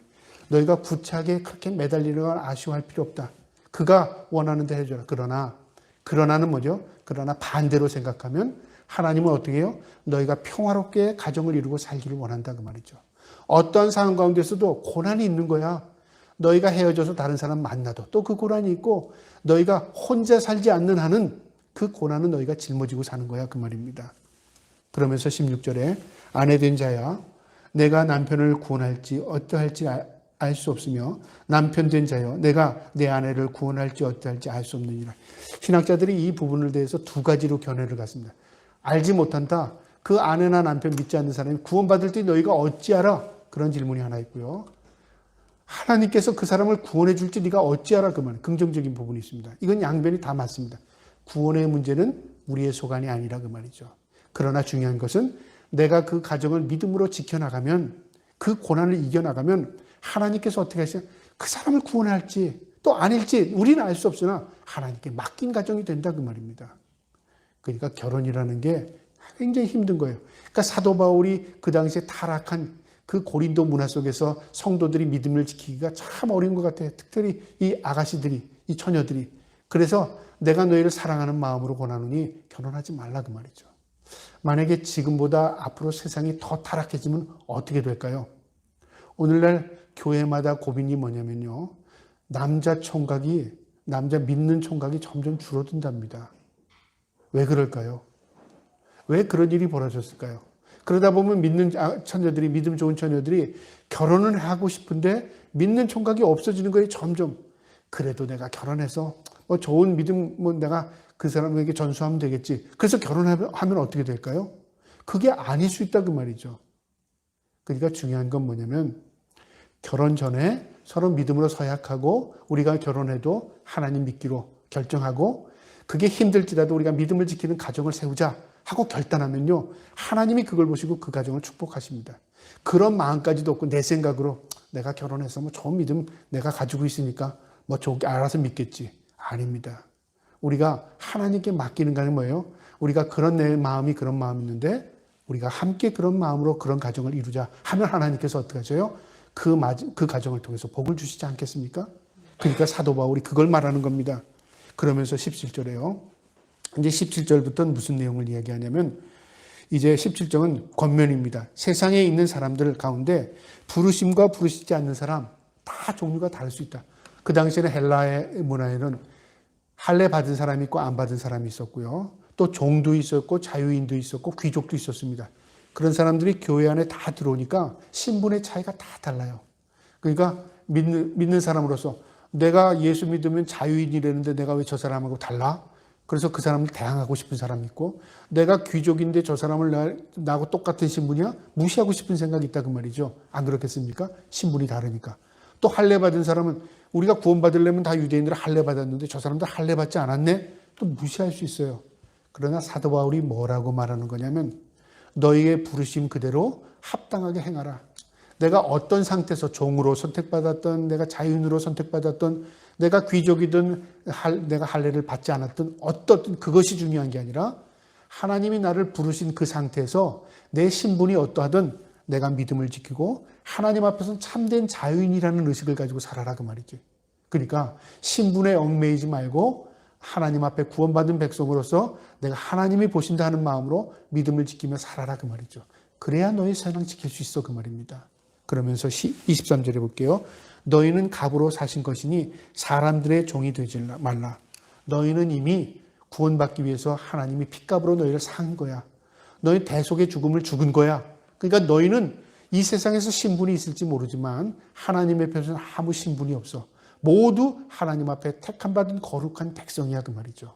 너희가 구차하게 그렇게 매달리거나 아쉬워할 필요 없다. 그가 원하는 데 해줘라. 그러나는 뭐죠? 그러나 반대로 생각하면 하나님은 어떻게 해요? 너희가 평화롭게 가정을 이루고 살기를 원한다 그 말이죠. 어떤 상황 가운데서도 고난이 있는 거야. 너희가 헤어져서 다른 사람 만나도 또 그 고난이 있고 너희가 혼자 살지 않는 한은 그 고난은 너희가 짊어지고 사는 거야 그 말입니다. 그러면서 16절에 아내된 자야 내가 남편을 구원할지 어떠할지 알 수 없으며 남편 된 자여 내가 내 아내를 구원할지 어떠할지 알 수 없느니라. 신학자들이 이 부분을 대해서 두 가지로 견해를 갖습니다. 알지 못한다. 그 아내나 남편 믿지 않는 사람이 구원받을 때 너희가 어찌 알아? 그런 질문이 하나 있고요. 하나님께서 그 사람을 구원해 줄지 네가 어찌 알아? 그 말. 긍정적인 부분이 있습니다. 이건 양변이 다 맞습니다. 구원의 문제는 우리의 소관이 아니라 그 말이죠. 그러나 중요한 것은 내가 그 가정을 믿음으로 지켜나가면 그 고난을 이겨나가면 하나님께서 어떻게 하시냐? 그 사람을 구원할지 또 아닐지 우리는 알 수 없으나 하나님께 맡긴 가정이 된다 그 말입니다. 그러니까 결혼이라는 게 굉장히 힘든 거예요. 그러니까 사도 바울이 그 당시에 타락한 그 고린도 문화 속에서 성도들이 믿음을 지키기가 참 어려운 것 같아요. 특별히 이 아가씨들이, 이 처녀들이. 그래서 내가 너희를 사랑하는 마음으로 권하노니 결혼하지 말라 그 말이죠. 만약에 지금보다 앞으로 세상이 더 타락해지면 어떻게 될까요? 오늘날 교회마다 고민이 뭐냐면요. 남자 믿는 총각이 점점 줄어든답니다. 왜 그럴까요? 왜 그런 일이 벌어졌을까요? 그러다 보면 믿는 처녀들이, 믿음 좋은 처녀들이 결혼을 하고 싶은데 믿는 총각이 없어지는 거예요, 점점. 그래도 내가 결혼해서 좋은 믿음, 내가 그 사람에게 전수하면 되겠지. 그래서 결혼하면 어떻게 될까요? 그게 아닐 수 있다, 그 말이죠. 그러니까 중요한 건 뭐냐면 결혼 전에 서로 믿음으로 서약하고 우리가 결혼해도 하나님 믿기로 결정하고 그게 힘들지라도 우리가 믿음을 지키는 가정을 세우자 하고 결단하면요. 하나님이 그걸 보시고 그 가정을 축복하십니다. 그런 마음까지도 없고 내 생각으로 내가 결혼해서 좋은 믿음 내가 가지고 있으니까 좋게 알아서 믿겠지. 아닙니다. 우리가 하나님께 맡기는 거는 뭐예요? 우리가 내 마음이 그런 마음이 있는데 우리가 함께 그런 마음으로 그런 가정을 이루자 하면 하나님께서 어떻게 하세요? 그 가정을 통해서 복을 주시지 않겠습니까? 그러니까 사도 바울이 그걸 말하는 겁니다. 그러면서 17절에요. 이제 17절부터는 무슨 내용을 이야기하냐면 이제 17절은 권면입니다. 세상에 있는 사람들 가운데 부르심과 부르시지 않는 사람 다 종류가 다를 수 있다. 그 당시에는 헬라의 문화에는 할례 받은 사람이 있고 안 받은 사람이 있었고요. 또 종도 있었고 자유인도 있었고 귀족도 있었습니다. 그런 사람들이 교회 안에 다 들어오니까 신분의 차이가 다 달라요. 그러니까 믿는 사람으로서 내가 예수 믿으면 자유인이라는데 내가 왜 저 사람하고 달라? 그래서 그 사람을 대항하고 싶은 사람이 있고 내가 귀족인데 저 사람을 나하고 똑같은 신분이야? 무시하고 싶은 생각이 있다 그 말이죠. 안 그렇겠습니까? 신분이 다르니까. 또 할례 받은 사람은 우리가 구원받으려면 다 유대인들 할례 받았는데 저 사람들 할례 받지 않았네? 또 무시할 수 있어요. 그러나 사도 바울이 뭐라고 말하는 거냐면 너희의 부르심 그대로 합당하게 행하라. 내가 어떤 상태에서 종으로 선택받았던, 내가 자유인으로 선택받았던, 내가 귀족이든 내가 할례를 받지 않았던 어떤 그것이 중요한 게 아니라 하나님이 나를 부르신 그 상태에서 내 신분이 어떠하든 내가 믿음을 지키고 하나님 앞에서는 참된 자유인이라는 의식을 가지고 살아라 그 말이지. 그러니까 신분에 얽매이지 말고 하나님 앞에 구원받은 백성으로서 내가 하나님이 보신다 하는 마음으로 믿음을 지키며 살아라 그 말이죠. 그래야 너희 세상 지킬 수 있어 그 말입니다. 그러면서 23절에 볼게요. 너희는 갑으로 사신 것이니 사람들의 종이 되지 말라. 너희는 이미 구원받기 위해서 하나님이 핏값으로 너희를 산 거야. 너희 대속의 죽음을 죽은 거야. 그러니까 너희는 이 세상에서 신분이 있을지 모르지만 하나님 앞에서는 아무 신분이 없어. 모두 하나님 앞에 택함받은 거룩한 백성이야 그 말이죠.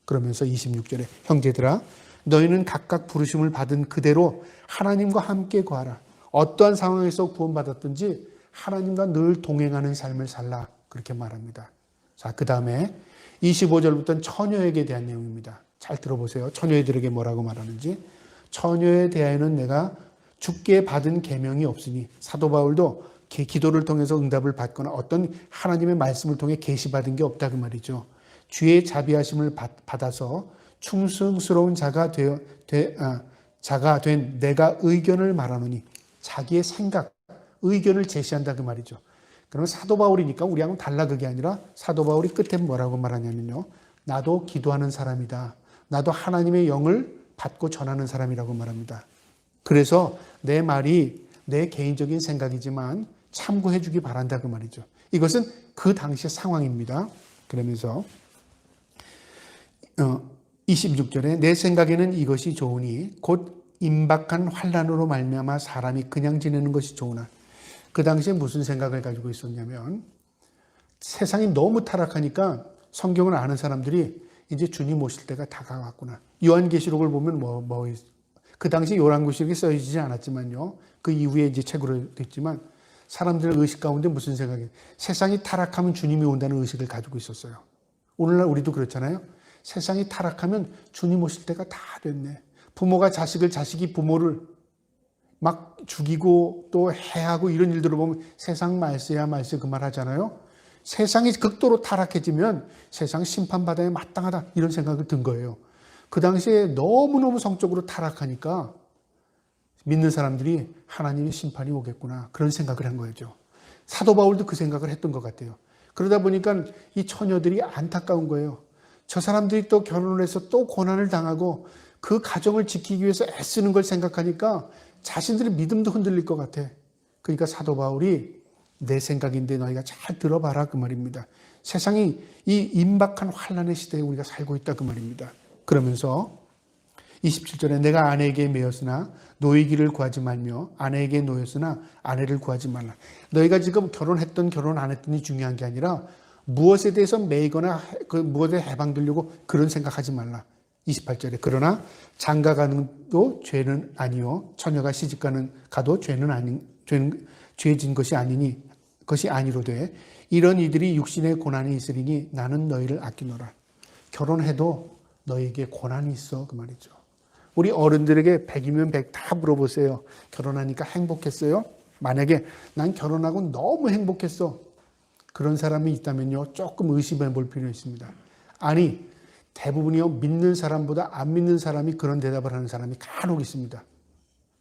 그러면서 26절에 형제들아 너희는 각각 부르심을 받은 그대로 하나님과 함께 거하라. 어떠한 상황에서 구원받았든지 하나님과 늘 동행하는 삶을 살라. 그렇게 말합니다. 자, 그 다음에 25절부터는 처녀에게 대한 내용입니다. 잘 들어보세요. 처녀들에게 뭐라고 말하는지. 처녀에 대하여는 내가 주께 받은 계명이 없으니 사도 바울도 기도를 통해서 응답을 받거나 어떤 하나님의 말씀을 통해 계시받은 게 없다 그 말이죠. 주의 자비하심을 받아서 충성스러운 자가 된 내가 의견을 말하노니 자기의 생각, 의견을 제시한다 그 말이죠. 그러면 사도 바울이니까 우리하고는 달라 그게 아니라 사도 바울이 끝에 뭐라고 말하냐면요. 나도 기도하는 사람이다. 나도 하나님의 영을 받고 전하는 사람이라고 말합니다. 그래서 내 말이 내 개인적인 생각이지만 참고해 주기 바란다 그 말이죠. 이것은 그 당시의 상황입니다. 그러면서 26절에 내 생각에는 이것이 좋으니 곧 임박한 환난으로 말미암아 사람이 그냥 지내는 것이 좋으나 그 당시에 무슨 생각을 가지고 있었냐면 세상이 너무 타락하니까 성경을 아는 사람들이 이제 주님 오실 때가 다가왔구나. 요한계시록을 보면 그 당시 요한계시록이 써지지 않았지만요. 그 이후에 이제 책으로 됐지만 사람들의 의식 가운데 무슨 생각이에요? 세상이 타락하면 주님이 온다는 의식을 가지고 있었어요. 오늘날 우리도 그렇잖아요. 세상이 타락하면 주님 오실 때가 다 됐네. 부모가 자식을, 자식이 부모를 막 죽이고 또 해하고 이런 일들을 보면 세상 말세야 말세 그 말 하잖아요. 세상이 극도로 타락해지면 세상 심판받아야 마땅하다 이런 생각이 든 거예요. 그 당시에 너무너무 성적으로 타락하니까 믿는 사람들이 하나님의 심판이 오겠구나 그런 생각을 한 거죠. 사도 바울도 그 생각을 했던 것 같아요. 그러다 보니까 이 처녀들이 안타까운 거예요. 저 사람들이 또 결혼을 해서 또 고난을 당하고 그 가정을 지키기 위해서 애쓰는 걸 생각하니까 자신들의 믿음도 흔들릴 것 같아. 그러니까 사도 바울이 내 생각인데 너희가 잘 들어봐라 그 말입니다. 세상이 이 임박한 환난의 시대에 우리가 살고 있다 그 말입니다. 그러면서 27절에 내가 아내에게 매였으나 노이기를 구하지 말며 아내에게 놓였으나 아내를 구하지 말라. 너희가 지금 결혼했던 결혼 안 했던이 중요한 게 아니라 무엇에 대해서 매이거나 그 무엇에 해방되려고 그런 생각하지 말라. 28절에 그러나 장가가는도 죄는 아니요 처녀가 시집가는 가도 죄는 죄진 것이 아니니 것이 아니로되 이런 이들이 육신의 고난이 있으리니 나는 너희를 아끼노라. 결혼해도 너희에게 고난이 있어 그 말이죠. 우리 어른들에게 100이면 100 다 물어보세요. 결혼하니까 행복했어요? 만약에 난 결혼하고 너무 행복했어. 그런 사람이 있다면요. 조금 의심해 볼 필요 있습니다. 아니 대부분이요. 믿는 사람보다 안 믿는 사람이 그런 대답을 하는 사람이 간혹 있습니다.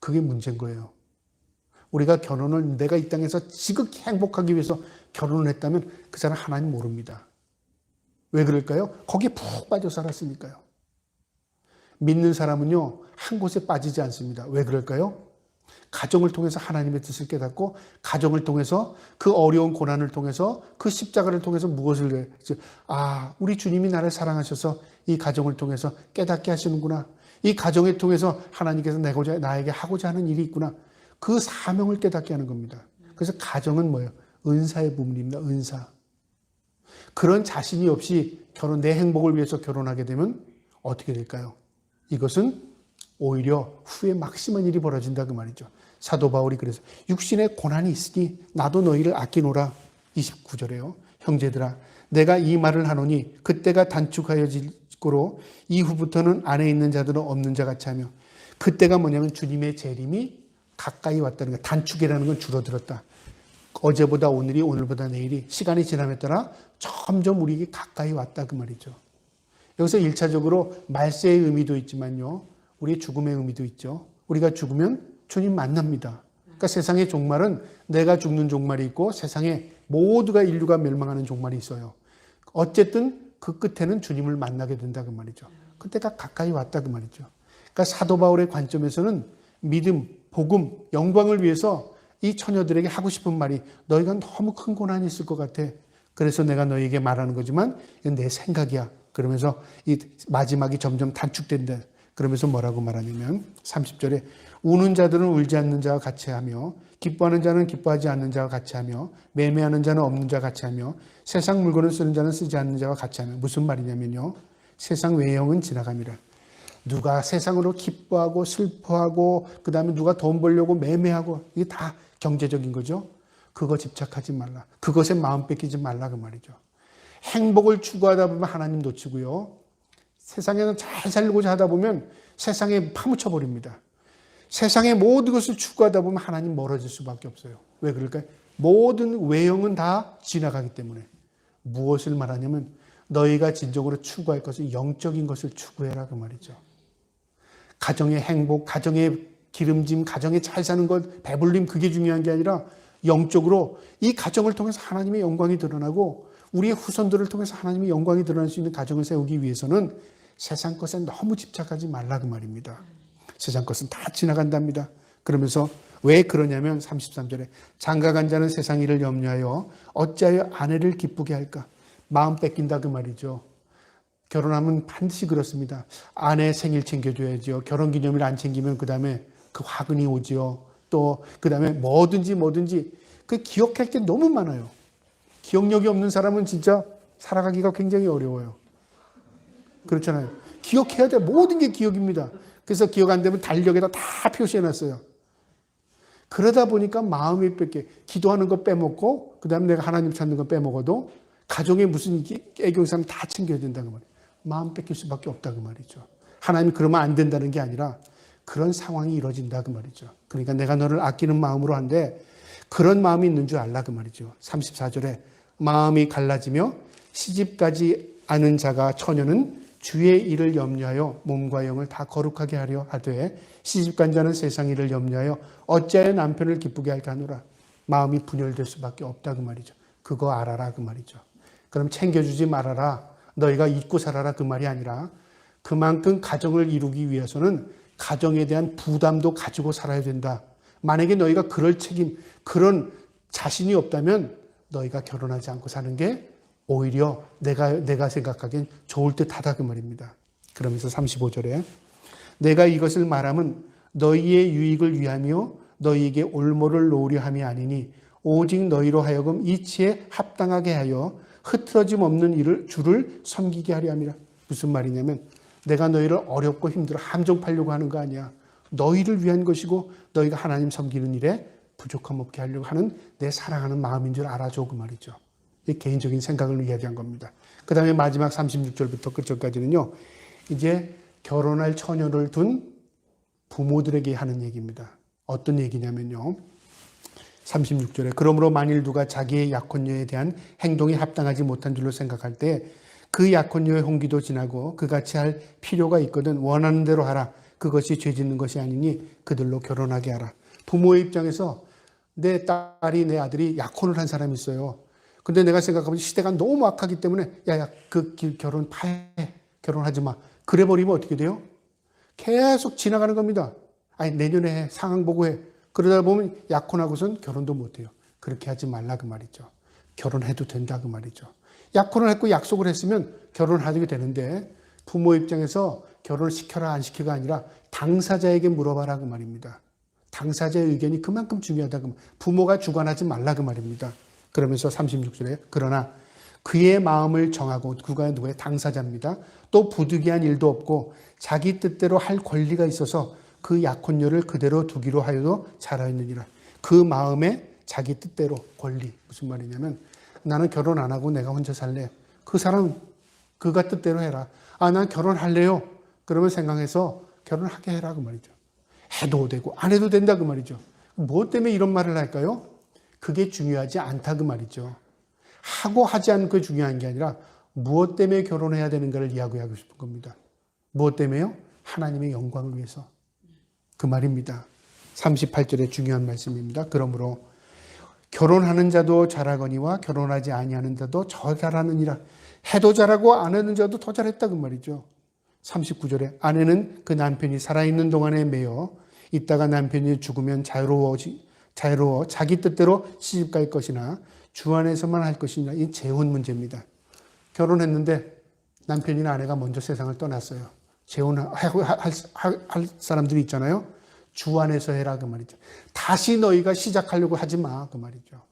그게 문제인 거예요. 우리가 결혼을 내가 이 땅에서 지극히 행복하기 위해서 결혼을 했다면 그 사람 하나님 모릅니다. 왜 그럴까요? 거기에 푹 빠져 살았으니까요. 믿는 사람은요. 한 곳에 빠지지 않습니다. 왜 그럴까요? 가정을 통해서 하나님의 뜻을 깨닫고 가정을 통해서 그 어려운 고난을 통해서 그 십자가를 통해서 무엇을 우리 주님이 나를 사랑하셔서 이 가정을 통해서 깨닫게 하시는구나. 이 가정을 통해서 하나님께서 나에게 하고자 하는 일이 있구나. 그 사명을 깨닫게 하는 겁니다. 그래서 가정은 뭐예요? 은사의 부분입니다. 은사. 그런 자신이 없이 내 행복을 위해서 결혼하게 되면 어떻게 될까요? 이것은 오히려 후에 막심한 일이 벌어진다 그 말이죠. 사도 바울이 그래서 육신의 고난이 있으니 나도 너희를 아끼노라. 29절에요. 형제들아 내가 이 말을 하노니 그때가 단축하여지고로 이후부터는 안에 있는 자들은 없는 자 같이 하며 그때가 뭐냐면 주님의 재림이 가까이 왔다는 거. 단축이라는 건 줄어들었다. 어제보다 오늘이, 오늘보다 내일이 시간이 지남에 따라 점점 우리에게 가까이 왔다 그 말이죠. 여기서 1차적으로 말세의 의미도 있지만요. 우리의 죽음의 의미도 있죠. 우리가 죽으면 주님 만납니다. 그러니까 세상의 종말은 내가 죽는 종말이 있고 세상에 모두가 인류가 멸망하는 종말이 있어요. 어쨌든 그 끝에는 주님을 만나게 된다 그 말이죠. 그때가 가까이 왔다 그 말이죠. 그러니까 사도 바울의 관점에서는 믿음, 복음, 영광을 위해서 이 처녀들에게 하고 싶은 말이 너희가 너무 큰 고난이 있을 것 같아. 그래서 내가 너희에게 말하는 거지만 이건 내 생각이야. 그러면서 이 마지막이 점점 단축된다. 그러면서 뭐라고 말하냐면 30절에 우는 자들은 울지 않는 자와 같이 하며 기뻐하는 자는 기뻐하지 않는 자와 같이 하며 매매하는 자는 없는 자와 같이 하며 세상 물건을 쓰는 자는 쓰지 않는 자와 같이 하며 무슨 말이냐면요. 세상 외형은 지나갑니다. 누가 세상으로 기뻐하고 슬퍼하고 그 다음에 누가 돈 벌려고 매매하고 이게 다 경제적인 거죠. 그거 집착하지 말라. 그것에 마음 뺏기지 말라 그 말이죠. 행복을 추구하다 보면 하나님 놓치고요. 세상에서 잘 살고자 하다 보면 세상에 파묻혀 버립니다. 세상의 모든 것을 추구하다 보면 하나님 멀어질 수밖에 없어요. 왜 그럴까요? 모든 외형은 다 지나가기 때문에. 무엇을 말하냐면 너희가 진정으로 추구할 것은 영적인 것을 추구해라 그 말이죠. 가정의 행복, 가정의 기름짐, 가정에 잘 사는 것, 배불림 그게 중요한 게 아니라 영적으로 이 가정을 통해서 하나님의 영광이 드러나고 우리의 후손들을 통해서 하나님의 영광이 드러날 수 있는 가정을 세우기 위해서는 세상 것에 너무 집착하지 말라 그 말입니다. 세상 것은 다 지나간답니다. 그러면서 왜 그러냐면 33절에 장가간 자는 세상 일을 염려하여 어찌하여 아내를 기쁘게 할까? 마음 뺏긴다 그 말이죠. 결혼하면 반드시 그렇습니다. 아내 생일 챙겨줘야죠. 결혼기념일 안 챙기면 그 다음에 그 화근이 오지요. 또 그 다음에 뭐든지 그 기억할 게 너무 많아요. 기억력이 없는 사람은 진짜 살아가기가 굉장히 어려워요. 그렇잖아요. 기억해야 돼. 모든 게 기억입니다. 그래서 기억 안 되면 달력에다 다 표시해놨어요. 그러다 보니까 마음이 뺏게 기도하는 거 빼먹고 그 다음에 내가 하나님 찾는 거 빼먹어도 가정에 무슨 애경사는 다 챙겨야 된다는 말이에요. 마음 뺏길 수밖에 없다 그 말이죠. 하나님이 그러면 안 된다는 게 아니라 그런 상황이 이루어진다 그 말이죠. 그러니까 내가 너를 아끼는 마음으로 한데 그런 마음이 있는 줄 알라 그 말이죠. 34절에 마음이 갈라지며 시집가지 않은 자가 처녀는 주의 일을 염려하여 몸과 영을 다 거룩하게 하려 하되 시집간 자는 세상 일을 염려하여 어찌하여 남편을 기쁘게 할까 하노라. 마음이 분열될 수밖에 없다 그 말이죠. 그거 알아라 그 말이죠. 그럼 챙겨주지 말아라. 너희가 잊고 살아라 그 말이 아니라 그만큼 가정을 이루기 위해서는 가정에 대한 부담도 가지고 살아야 된다. 만약에 너희가 그럴 책임, 그런 자신이 없다면 너희가 결혼하지 않고 사는 게 오히려 내가 생각하기엔 좋을 듯하다 그 말입니다. 그러면서 35절에 내가 이것을 말하면 너희의 유익을 위하며 너희에게 올모를 놓으려 함이 아니니 오직 너희로 하여금 이치에 합당하게 하여 흐트러짐 없는 주를 섬기게 하려 함이라. 무슨 말이냐면 내가 너희를 어렵고 힘들어 함정 팔려고 하는 거 아니야. 너희를 위한 것이고 너희가 하나님 섬기는 일에 부족함 없게 하려고 하는 내 사랑하는 마음인 줄 알아줘 그 말이죠. 이 개인적인 생각을 이야기한 겁니다. 그 다음에 마지막 36절부터 끝절까지는요. 이제 결혼할 처녀를 둔 부모들에게 하는 얘기입니다. 어떤 얘기냐면요. 36절에 그러므로 만일 누가 자기의 약혼녀에 대한 행동이 합당하지 못한 줄로 생각할 때 그 약혼녀의 홍기도 지나고 그같이 할 필요가 있거든 원하는 대로 하라. 그것이 죄 짓는 것이 아니니 그들로 결혼하게 하라. 부모의 입장에서 내 딸이 내 아들이 약혼을 한 사람이 있어요. 근데 내가 생각하면 시대가 너무 악하기 때문에 그 결혼 파해. 결혼하지 마. 그래 버리면 어떻게 돼요? 계속 지나가는 겁니다. 아니 내년에 해. 상황 보고 해. 그러다 보면 약혼하고선 결혼도 못해요. 그렇게 하지 말라 그 말이죠. 결혼해도 된다 그 말이죠. 약혼을 했고 약속을 했으면 결혼하게 되는데 부모 입장에서 결혼을 시켜라 안 시켜가 아니라 당사자에게 물어봐라 그 말입니다. 당사자의 의견이 그만큼 중요하다 그 말. 부모가 주관하지 말라 그 말입니다. 그러면서 36절에 그러나 그의 마음을 정하고 그가 누구의 당사자입니다. 또 부득이한 일도 없고 자기 뜻대로 할 권리가 있어서 그 약혼녀를 그대로 두기로 하여도 잘하였느니라. 그 마음에 자기 뜻대로 권리. 무슨 말이냐면 나는 결혼 안 하고 내가 혼자 살래. 그 사람 그가 뜻대로 해라. 난 결혼할래요. 그러면 생각해서 결혼하게 해라 그 말이죠. 해도 되고 안 해도 된다 그 말이죠. 무엇 때문에 이런 말을 할까요? 그게 중요하지 않다 그 말이죠. 하고 하지 않는 게 중요한 게 아니라 무엇 때문에 결혼해야 되는가를 이야기하고 싶은 겁니다. 무엇 때문에요? 하나님의 영광을 위해서. 그 말입니다. 38절의 중요한 말씀입니다. 그러므로 결혼하는 자도 잘하거니와 결혼하지 아니하는 자도 더 잘하느니라. 해도 잘하고 안 하는 자도 더 잘했다 그 말이죠. 39절에 아내는 그 남편이 살아있는 동안에 매여 있다가 남편이 죽으면 자유로워 자기 뜻대로 시집갈 것이나 주 안에서만 할 것이냐. 이 재혼 문제입니다. 결혼했는데 남편이나 아내가 먼저 세상을 떠났어요. 재혼할 사람들이 있잖아요. 주 안에서 해라 그 말이죠. 다시 너희가 시작하려고 하지 마 그 말이죠.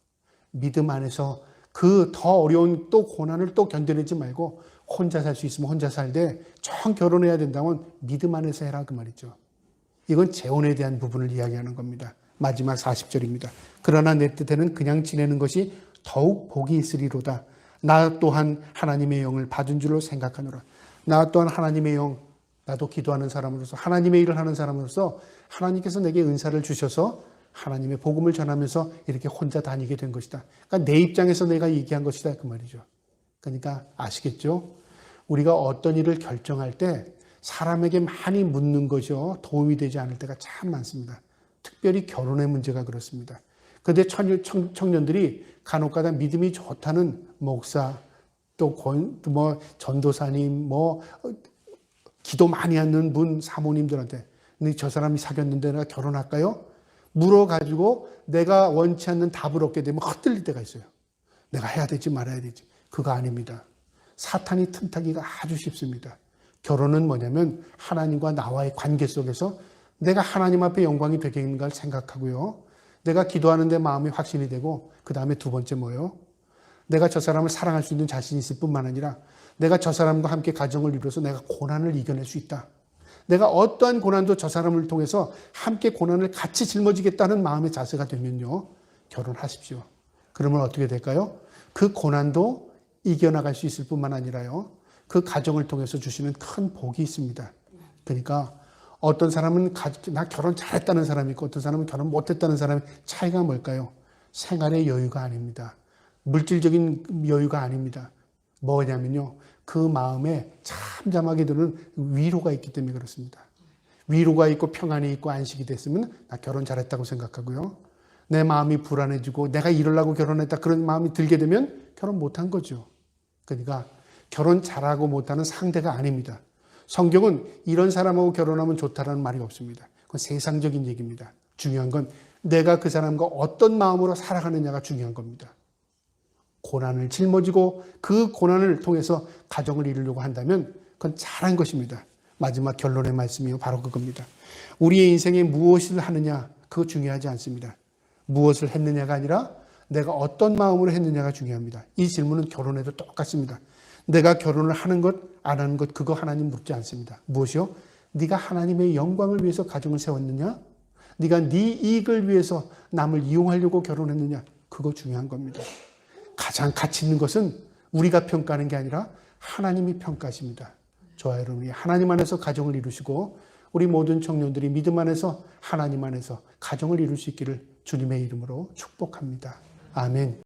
믿음 안에서 그 더 어려운 또 고난을 또 견뎌내지 말고 혼자 살 수 있으면 혼자 살되 정 결혼해야 된다면 믿음 안에서 해라 그 말이죠. 이건 재혼에 대한 부분을 이야기하는 겁니다. 마지막 40절입니다. 그러나 내 뜻에는 그냥 지내는 것이 더욱 복이 있으리로다. 나 또한 하나님의 영을 받은 줄로 생각하노라. 나 또한 하나님의 영, 나도 기도하는 사람으로서 하나님의 일을 하는 사람으로서 하나님께서 내게 은사를 주셔서 하나님의 복음을 전하면서 이렇게 혼자 다니게 된 것이다. 그러니까 내 입장에서 내가 얘기한 것이다 그 말이죠. 그러니까 아시겠죠? 우리가 어떤 일을 결정할 때 사람에게 많이 묻는 것이요 도움이 되지 않을 때가 참 많습니다. 특별히 결혼의 문제가 그렇습니다. 그런데 청년들이 간혹가다 믿음이 좋다는 목사 또 전도사님 기도 많이 하는 분 사모님들한테 근데 저 사람이 사귀었는데 내가 결혼할까요? 물어가지고 내가 원치 않는 답을 얻게 되면 헛들릴 때가 있어요. 내가 해야 될지 말아야 될지. 그거 아닙니다. 사탄이 틈타기가 아주 쉽습니다. 결혼은 뭐냐면 하나님과 나와의 관계 속에서 내가 하나님 앞에 영광이 되겠는가를 생각하고요. 내가 기도하는데 마음이 확신이 되고 그 다음에 두 번째 뭐예요? 내가 저 사람을 사랑할 수 있는 자신이 있을 뿐만 아니라 내가 저 사람과 함께 가정을 이루어서 내가 고난을 이겨낼 수 있다. 내가 어떠한 고난도 저 사람을 통해서 함께 고난을 같이 짊어지겠다는 마음의 자세가 되면요. 결혼하십시오. 그러면 어떻게 될까요? 그 고난도 이겨나갈 수 있을 뿐만 아니라요. 그 가정을 통해서 주시는 큰 복이 있습니다. 그러니까 어떤 사람은 나 결혼 잘했다는 사람이 있고 어떤 사람은 결혼 못했다는 사람의 차이가 뭘까요? 생활의 여유가 아닙니다. 물질적인 여유가 아닙니다. 뭐냐면요. 그 마음에 참잠하게 드는 위로가 있기 때문에 그렇습니다. 위로가 있고 평안이 있고 안식이 됐으면 나 결혼 잘했다고 생각하고요. 내 마음이 불안해지고 내가 이러려고 결혼했다 그런 마음이 들게 되면 결혼 못한 거죠. 그러니까 결혼 잘하고 못하는 상대가 아닙니다. 성경은 이런 사람하고 결혼하면 좋다라는 말이 없습니다. 그건 세상적인 얘기입니다. 중요한 건 내가 그 사람과 어떤 마음으로 살아가느냐가 중요한 겁니다. 고난을 짊어지고 그 고난을 통해서 가정을 이루려고 한다면 그건 잘한 것입니다. 마지막 결론의 말씀이 바로 그겁니다. 우리의 인생에 무엇을 하느냐 그거 중요하지 않습니다. 무엇을 했느냐가 아니라 내가 어떤 마음으로 했느냐가 중요합니다. 이 질문은 결혼에도 똑같습니다. 내가 결혼을 하는 것, 안 하는 것 그거 하나님 묻지 않습니다. 무엇이요? 네가 하나님의 영광을 위해서 가정을 세웠느냐? 네가 네 이익을 위해서 남을 이용하려고 결혼했느냐? 그거 중요한 겁니다. 가장 가치 있는 것은 우리가 평가하는 게 아니라 하나님이 평가하십니다. 저와 여러분이 하나님 안에서 가정을 이루시고 우리 모든 청년들이 믿음 안에서 하나님 안에서 가정을 이룰 수 있기를 주님의 이름으로 축복합니다. 아멘.